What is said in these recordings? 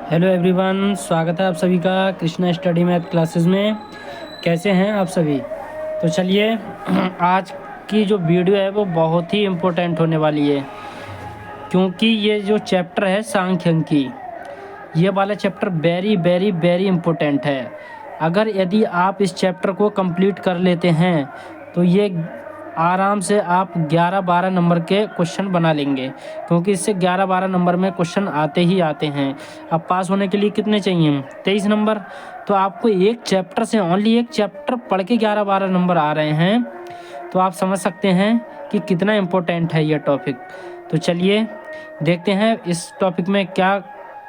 Hello everyone, स्वागत है आप सभी का कृष्णा स्टडी मैथ क्लासेस में। कैसे हैं आप सभी? तो चलिए आज की जो वीडियो है वो बहुत ही इम्पोर्टेंट होने वाली है, क्योंकि ये जो चैप्टर है सांख्यिकी, ये वाला chapter very very very important है। अगर यदि आप इस चैप्टर को कंप्लीट कर लेते हैं तो ये आराम से आप 11-12 नंबर के क्वेश्चन बना लेंगे, क्योंकि इससे 11-12 नंबर में क्वेश्चन आते ही आते हैं। अब पास होने के लिए कितने चाहिए? 23 नंबर। तो आपको एक चैप्टर से, ओनली एक चैप्टर पढ़ के 11-12 नंबर आ रहे हैं, तो आप समझ सकते हैं कि कितना इम्पोर्टेंट है ये टॉपिक। तो चलिए देखते हैं इस टॉपिक में क्या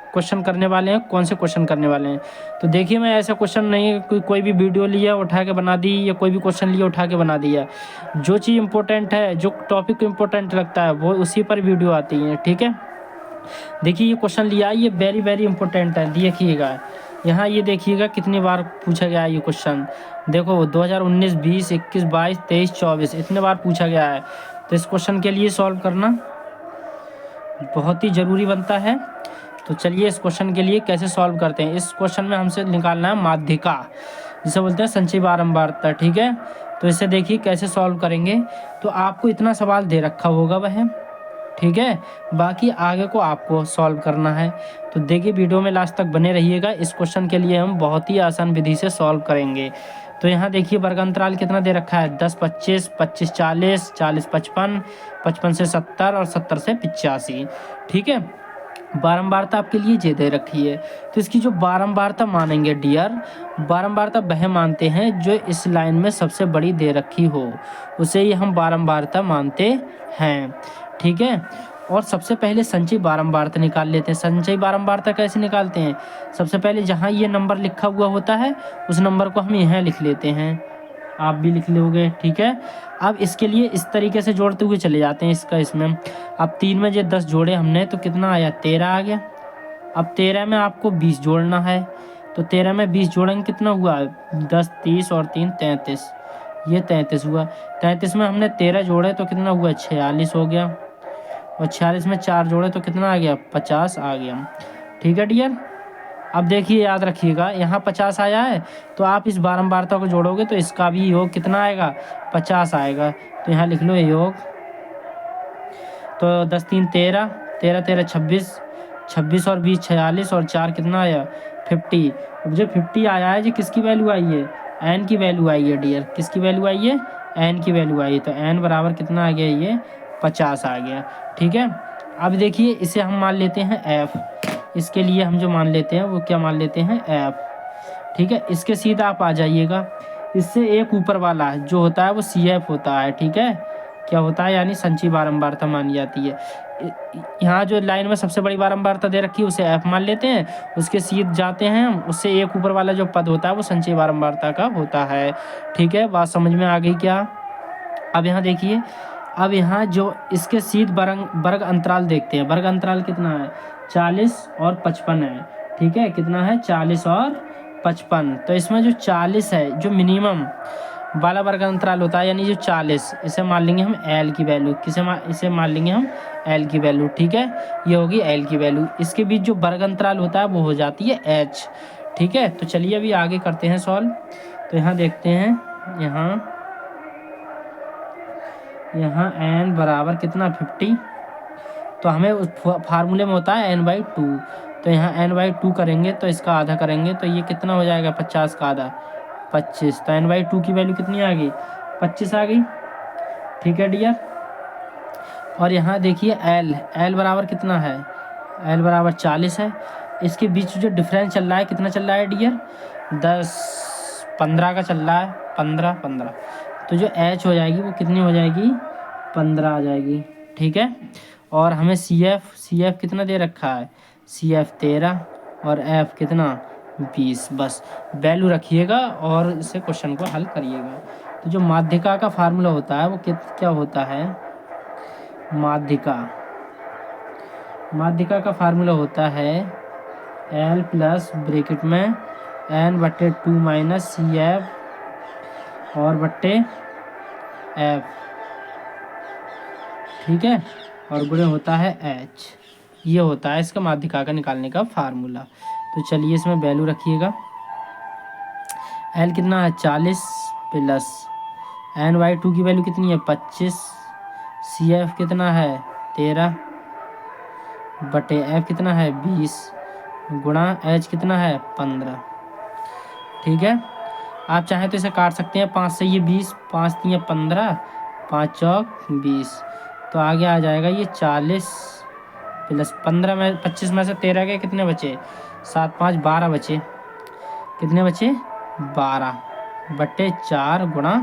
क्वेश्चन करने वाले हैं, कौन से क्वेश्चन करने वाले हैं। तो देखिए, मैं ऐसा क्वेश्चन नहीं कोई भी वीडियो लिया उठा के बना दी, या कोई भी क्वेश्चन लिया उठा के बना दिया। जो चीज़ इंपॉर्टेंट है, जो टॉपिक इंपॉर्टेंट लगता है, वो उसी पर वीडियो आती है। ठीक है, देखिए ये क्वेश्चन लिया, ये वेरी वेरी इंपॉर्टेंट है। देखिएगा यहाँ, ये देखिएगा कितनी बार पूछा गया है ये क्वेश्चन। देखो 2019, 20, 21, 22, 23, 24 इतने बार पूछा गया है। तो इस क्वेश्चन के लिए सॉल्व करना बहुत ही ज़रूरी बनता है। तो चलिए इस क्वेश्चन के लिए कैसे सॉल्व करते हैं। इस क्वेश्चन में हमसे निकालना है माध्यिका, जिसे बोलते हैं संचयी बारंबारता। ठीक है, तो इसे देखिए कैसे सॉल्व करेंगे। तो आपको इतना सवाल दे रखा होगा वह, ठीक है, बाकी आगे को आपको सॉल्व करना है। तो देखिए वीडियो में लास्ट तक बने रहिएगा। इस क्वेश्चन के लिए हम बहुत ही आसान विधि से सॉल्व करेंगे। तो यहाँ देखिए वर्ग अंतराल कितना दे रखा है, 10, 25, 25, 40, 40, 55, 55 से 70 और 70 से 85। ठीक है, बारंबारता आपके लिए ये दे रखी है। तो इसकी जो बारंबारता मानेंगे डियर, बारंबारता वह मानते हैं जो इस लाइन में सबसे बड़ी दे रखी हो, उसे ही हम बारंबारता मानते हैं। ठीक है, और सबसे पहले संचयी बारंबारता निकाल लेते हैं। संचयी बारंबारता कैसे निकालते हैं? सबसे पहले जहाँ ये नंबर लिखा हुआ होता है उस नंबर को हम यहाँ लिख लेते हैं, आप भी लिख लोगे। ठीक है, अब इसके लिए इस तरीके से जोड़ते हुए चले जाते हैं इसका इसमें। अब 3 में जो 10 जोड़े हमने तो कितना आया, 13 आ गया। अब 13 में आपको 20 जोड़ना है, तो 13 में 20 जोड़ेंगे कितना हुआ, 10, 30 और 3 33, ये 33 हुआ। 33 में हमने 13 जोड़े तो कितना हुआ, 46 हो गया। और 46 में 4 जोड़े तो कितना आ गया, 50 आ गया। ठीक है डियर, अब देखिए याद रखिएगा, यहाँ 50 आया है, तो आप इस बारंबारता को जोड़ोगे तो इसका भी योग कितना आएगा, 50 आएगा। तो यहाँ लिख लो योग। तो 10, 3, 13, 13, 13, 26, 26 और 20 46 और 4 कितना आया, 50। अब जो 50 आया है, जो किसकी वैल्यू आई है, एन की वैल्यू आई है डियर। किसकी वैल्यू आई है, एन की वैल्यू आई है। तो एन बराबर कितना आ गया, ये 50 आ गया। ठीक है, अब देखिए इसे हम मान लेते हैं एफ। इसके लिए हम जो मान लेते हैं वो क्या मान लेते हैं, एफ। ठीक है, इसके सीधा आप आ जाइएगा। इससे एक ऊपर वाला जो होता है वो सी एफ होता है। ठीक है, क्या होता है, यानी संचयी बारंबारता मानी जाती है। यहाँ जो लाइन में सबसे बड़ी बारंबारता दे रखी है उसे एफ मान लेते हैं, उसके सीध जाते हैं हम, उससे एक ऊपर वाला जो पद होता है वो संचयी बारंबारता का होता है। ठीक है, बात समझ में आ गई क्या? अब यहाँ देखिए, अब यहाँ जो इसके सीध वर्ग अंतराल देखते हैं। वर्ग अंतराल कितना है, 40 और 55 है। ठीक है, कितना है, 40 और 55। तो इसमें जो 40 है, जो मिनिमम वाला वर्ग अंतराल होता है, यानी जो 40, इसे मान लेंगे हम एल की वैल्यू। इसे मान लेंगे हम एल की वैल्यू। ठीक है, ये होगी एल की वैल्यू। इसके बीच जो वर्ग अंतराल होता है वो हो जाती है एच। ठीक है, तो चलिए अभी आगे करते हैं सॉल्व। तो यहाँ देखते हैं, यहाँ एन बराबर कितना, 50। तो हमें उस फार्मूले में होता है n/2। तो यहाँ n/2 करेंगे तो इसका आधा करेंगे तो ये कितना हो जाएगा, 50 का आधा 25। तो n/2 की वैल्यू कितनी आ गई, 25 आ गई। ठीक है डियर, और यहाँ देखिए l बराबर कितना है, l बराबर 40 है। इसके बीच जो डिफरेंस चल रहा है कितना चल रहा है डियर, 10, 15 का चल रहा है, 15। तो जो h हो जाएगी वो कितनी हो जाएगी, 15 आ जाएगी। ठीक है, और हमें सी एफ कितना दे रखा है, सी एफ 13 और एफ कितना, 20। बस वैल्यू रखिएगा और इसे क्वेश्चन को हल करिएगा। तो जो माध्यिका का फार्मूला होता है वो क्या होता है, माध्यिका का फार्मूला होता है एल प्लस ब्रैकेट में n/2 माइनस सी एफ और बट्टे एफ। ठीक है, और गुणे होता है एच। ये होता है इसका माध्यिका का निकालने का फार्मूला। तो चलिए इसमें वैल्यू रखिएगा। एल कितना है 40 प्लस NY2 की वैल्यू कितनी है 25, CF कितना है 13 बटे F कितना है 20 गुणा H कितना है 15। ठीक है, आप चाहें तो इसे काट सकते हैं, 5 से ये 20, 5 3 15, 5 चौक 20, तो आगे आ जाएगा ये 40 प्लस 15 में 25 में से 13 के कितने बचे 7 5 12 बचे, कितने बचे 12 बट्टे 4 गुणा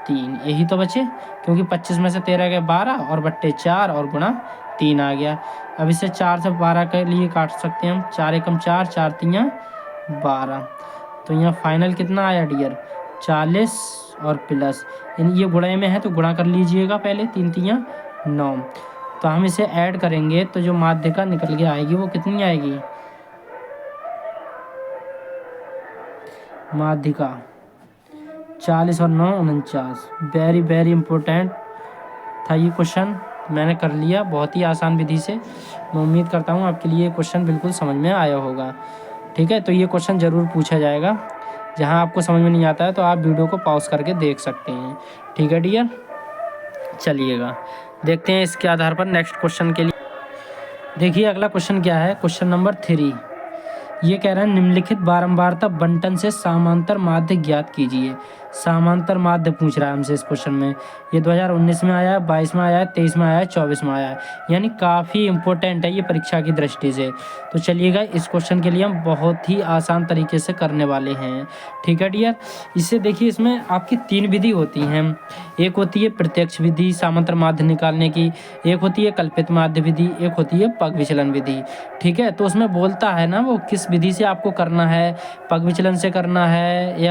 3, यही तो बचे, क्योंकि 25 में से 13 के 12 और बट्टे 4 और गुणा 3 आ गया। अब इसे 4 से 12 के लिए काट सकते हैं हम, 4 एकम 4, 4 3 12, तो यहाँ फाइनल कितना आया डियर 40 और प्लस ये गुणे में है तो गुणा कर लीजिएगा पहले, 3 3 9, तो हम इसे ऐड करेंगे तो जो माध्यिका निकल के आएगी वो कितनी आएगी, माध्यिका 40 और 9 49। वेरी वेरी इंपॉर्टेंट था ये क्वेश्चन, मैंने कर लिया बहुत ही आसान विधि से। मैं उम्मीद करता हूँ आपके लिए क्वेश्चन बिल्कुल समझ में आया होगा। ठीक है, तो ये क्वेश्चन ज़रूर पूछा जाएगा, जहाँ आपको समझ में नहीं आता है तो आप वीडियो को पॉज करके देख सकते हैं। ठीक है डियर, चलिएगा देखते हैं इसके आधार पर नेक्स्ट क्वेश्चन के लिए। देखिए अगला क्वेश्चन क्या है, क्वेश्चन नंबर 3। ये कह रहा है निम्नलिखित बारंबारता बंटन से समांतर माध्य ज्ञात कीजिए। समांतर माध्य पूछ रहा है हमसे इस क्वेश्चन में। ये 2019 में आया है, 22 में आया है, 23 में आया है, 24 में आया है, यानी काफ़ी इंपॉर्टेंट है ये परीक्षा की दृष्टि से। तो चलिएगा इस क्वेश्चन के लिए हम बहुत ही आसान तरीके से करने वाले हैं। ठीक है डियर, इससे देखिए इसमें आपकी 3 विधि होती हैं। एक होती है प्रत्यक्ष विधि समांतर माध्य निकालने की, एक होती है कल्पित माध्य विधि, एक होती है पग विचलन विधि। ठीक है, तो उसमें बोलता है ना वो किस विधि से आपको करना है, पग विचलन से करना है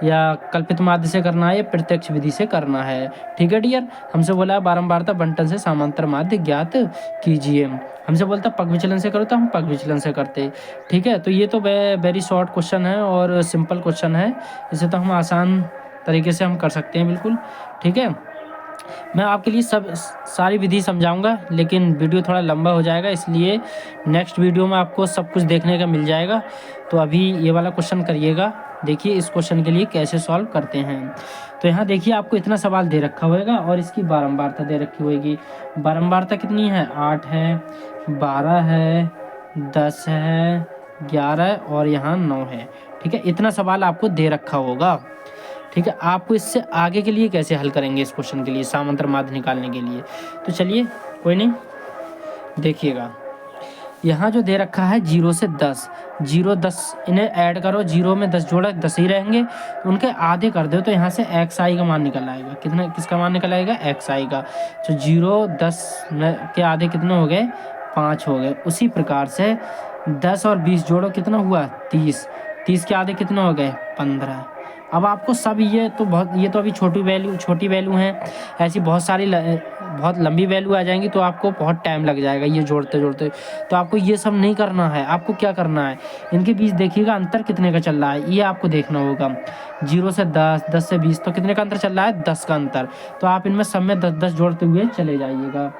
या कल्पित माध्य से करना है या प्रत्यक्ष विधि से करना है। ठीक है डियर, हमसे बोला है बारंबारता बंटन से समांतर माध्य ज्ञात कीजिए, हमसे बोलता पग विचलन से करो तो हम पग विचलन से करते। ठीक है, तो ये तो वेरी शॉर्ट क्वेश्चन है और सिंपल क्वेश्चन है, इसे तो हम आसान तरीके से हम कर सकते हैं बिल्कुल। ठीक है, मैं आपके लिए सारी विधि समझाऊंगा, लेकिन वीडियो थोड़ा लंबा हो जाएगा, इसलिए नेक्स्ट वीडियो में आपको सब कुछ देखने का मिल जाएगा। तो अभी ये वाला क्वेश्चन करिएगा, देखिए इस क्वेश्चन के लिए कैसे सॉल्व करते हैं। तो यहाँ देखिए आपको इतना सवाल दे रखा होगा और इसकी बारंबारता दे रखी होगी। बारंबारता कितनी है 8 है, 12 है, 10 है, 11 और यहाँ 9 है। ठीक है, इतना सवाल आपको दे रखा होगा। ठीक है, आपको इससे आगे के लिए कैसे हल करेंगे इस क्वेश्चन के लिए समांतर माध्य निकालने के लिए, तो चलिए कोई नहीं, देखिएगा यहाँ जो दे रखा है 0 से 10, 0 10 इन्हें ऐड करो, 0 में 10 जोड़ा 10 ही रहेंगे, उनके आधे कर दो तो यहाँ से XI का मान निकल आएगा। कितना किसका मान निकल आएगा XI का। तो 0 10 के आधे कितने हो गए 5 हो गए। उसी प्रकार से 10 और 20 जोड़ो कितना हुआ 30, 30 के आधे कितने हो गए 15। अब आपको सब ये तो अभी छोटी वैल्यू हैं, ऐसी बहुत सारी बहुत लंबी वैल्यू आ जाएंगी तो आपको बहुत टाइम लग जाएगा ये जोड़ते जोड़ते। तो आपको ये सब नहीं करना है, आपको क्या करना है इनके बीच देखिएगा अंतर कितने का चल रहा है ये आपको देखना होगा। 0 से 10, 10 से 20 तो कितने का अंतर चल रहा है 10 का अंतर। तो आप इनमें सब में 10 10 जोड़ते हुए चले जाइएगा।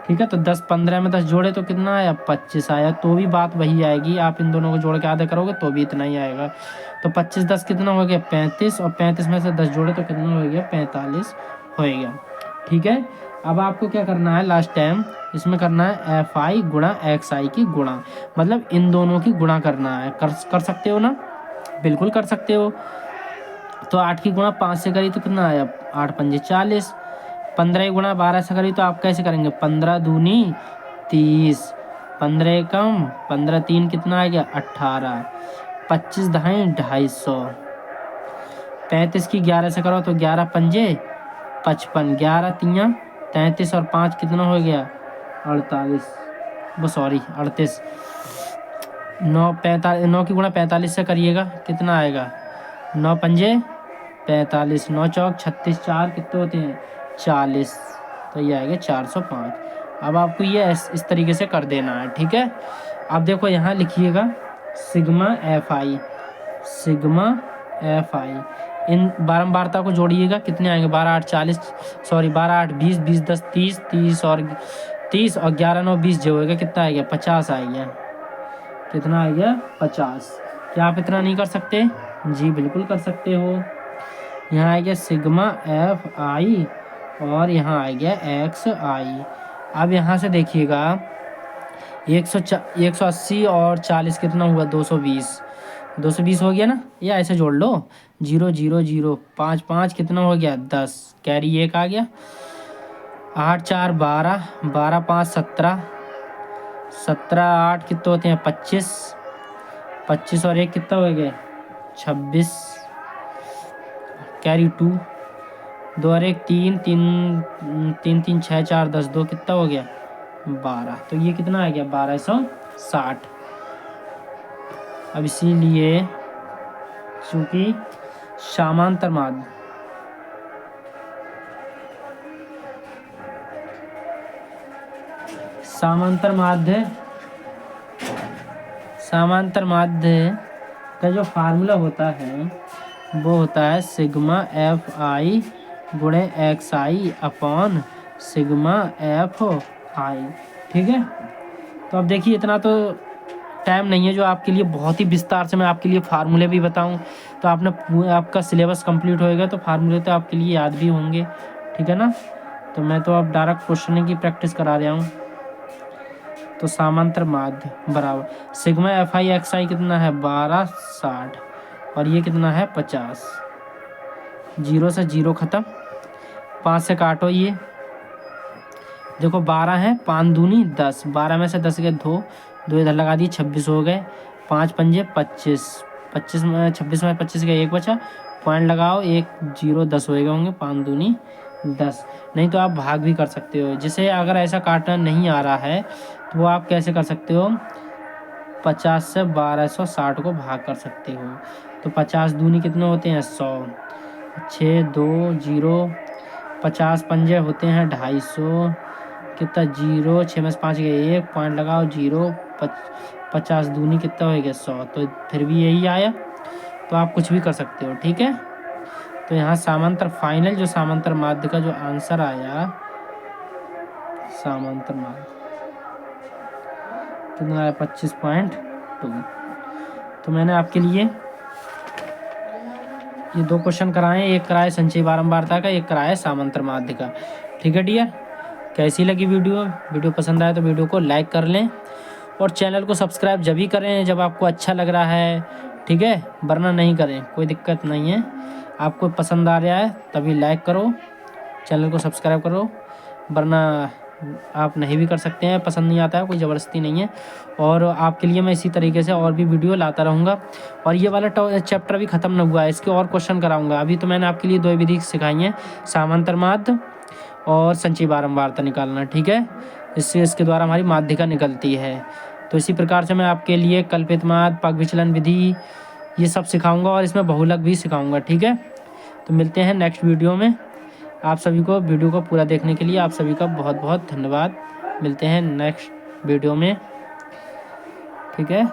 ठीक है, तो 10 15 में 10 जोड़े तो कितना आया 25 आया, तो भी बात वही आएगी। आप इन दोनों को जोड़ के आधे करोगे तो भी इतना ही आएगा। तो 25 10 कितना हो गया 35 और 35 में से 10 जोड़े तो कितना हो गया 45 हो गया। ठीक है, अब आपको क्या करना है लास्ट टाइम इसमें करना है FI गुणा XI की गुणा, मतलब इन दोनों की गुणा करना है। कर सकते हो ना, बिल्कुल कर सकते हो। तो 8 की गुणा 5 से करी तो कितना आया 8 पंजे 40, 15 गुणा 12 से करी तो आप कैसे करेंगे 15 दूनी 30, 15 कम 15 3 कितना आ गया 18, 25 दहाई 250, 35 की 11 से करो तो 11 पंजे 55, 11 3 33 और 5 कितना हो गया 38, वो सॉरी 38, 9 की गुणा 45 से करिएगा कितना आएगा 9 पंजे 45, 9 चौक 36, 4 कितने होते हैं 40, तो ये आएगा 405। अब आपको ये इस तरीके से कर देना है। ठीक है, अब देखो यहाँ लिखिएगा सिग्मा FI, इन बारंबारता को जोड़िएगा कितने आएंगे 12 8 40 सॉरी 12 8 20 20 10 30 30 और 30 और 11 9 20 जो होगा कितना आ गया 50 आ गया। कितना आ गया 50। क्या आप इतना नहीं कर सकते? जी बिल्कुल कर सकते हो। यहाँ आ गया सिग्मा एफ आई और यहाँ आ गया एक्स आई। अब यहाँ से देखिएगा 180 और 40 कितना हुआ 220। 220 हो गया ना, या ऐसे जोड़ लो 0 0 0 5 5 कितना हो गया 10, कैरी 1 आ गया। 8 4 12 12 5 17 17 8 कितने होते हैं 25 25 और 1 कितना हो गया 26, कैरी 2 2 और 1 3 3 3 3 6 4 10 2 कितना हो गया 12। तो ये कितना आ गया 1260। अब इसीलिए चूंकि समांतर माध्य समांतर माध्य का जो फार्मूला होता है वो होता है सिग्मा एफ आई गुणे x I upon sigma F I. ठीक है, तो अब देखिए इतना तो टाइम नहीं है जो आपके लिए बहुत ही विस्तार से मैं आपके लिए फार्मूले भी बताऊं। तो आपका सिलेबस कंप्लीट होएगा तो फार्मूले तो आपके लिए याद भी होंगे। ठीक है ना, तो मैं तो अब डायरेक्ट क्वेश्चन की प्रैक्टिस करा रहा हूँ। तो समांतर माध्य बराबर सिग्मा एफ आई एक्स आई कितना है 1260 और ये कितना है 50। 0 से 0 ख़त्म, 5 से काटो, ये देखो 12 है, 5 दूनी 10, 12 में से 10 के 2 इधर लगा दिए 26 हो गए, 5 पंजे 25, 25 में 26 में 25 का 1 बचा, पॉइंट लगाओ 1 0 10 हो गए होंगे, 5 दूनी 10। नहीं तो आप भाग भी कर सकते हो, जिसे अगर ऐसा काटना नहीं आ रहा है तो वो आप कैसे कर सकते हो 50 से 1260 को भाग कर सकते हो। तो 50 दूनी कितने होते हैं 100, 6 2 0, 50 पंजे होते हैं 250, कितना 0 6 में से 5 गए 1, पॉइंट लगाओ 0, 50 दूनी कितना हो गया 100। तो फिर भी यही आया, तो आप कुछ भी कर सकते हो। ठीक है, तो यहाँ समांतर फाइनल जो समांतर माध्य का जो आंसर आया समांतर माध्य कितना आया 25.2। तो मैंने आपके लिए ये 2 क्वेश्चन कराए, एक कराए संचयी बारंबारता का, एक कराया समांतर माध्य का। ठीक है डियर, कैसी लगी वीडियो पसंद आए तो वीडियो को लाइक कर लें और चैनल को सब्सक्राइब जब ही करें जब आपको अच्छा लग रहा है। ठीक है, वरना नहीं करें, कोई दिक्कत नहीं है। आपको पसंद आ रहा है तभी लाइक करो, चैनल को सब्सक्राइब करो, वरना आप नहीं भी कर सकते हैं। पसंद नहीं आता है, कोई ज़बरदस्ती नहीं है। और आपके लिए मैं इसी तरीके से और भी वीडियो लाता रहूँगा। और ये वाला चैप्टर अभी ख़त्म न हुआ है, इसके और क्वेश्चन कराऊँगा। अभी तो मैंने आपके लिए 2 विधि सिखाई हैं, समांतर माध्य और संचयी बारंबारता निकालना। ठीक है, इसके द्वारा हमारी माध्यिका निकलती है। तो इसी प्रकार से मैं आपके लिए कल्पित माध्य, पग विचलन विधि ये सब सिखाऊंगा और इसमें बहुलक भी सिखाऊंगा। ठीक है, तो मिलते हैं नेक्स्ट वीडियो में। आप सभी को वीडियो को पूरा देखने के लिए आप सभी का बहुत बहुत धन्यवाद। मिलते हैं नेक्स्ट वीडियो में। ठीक है।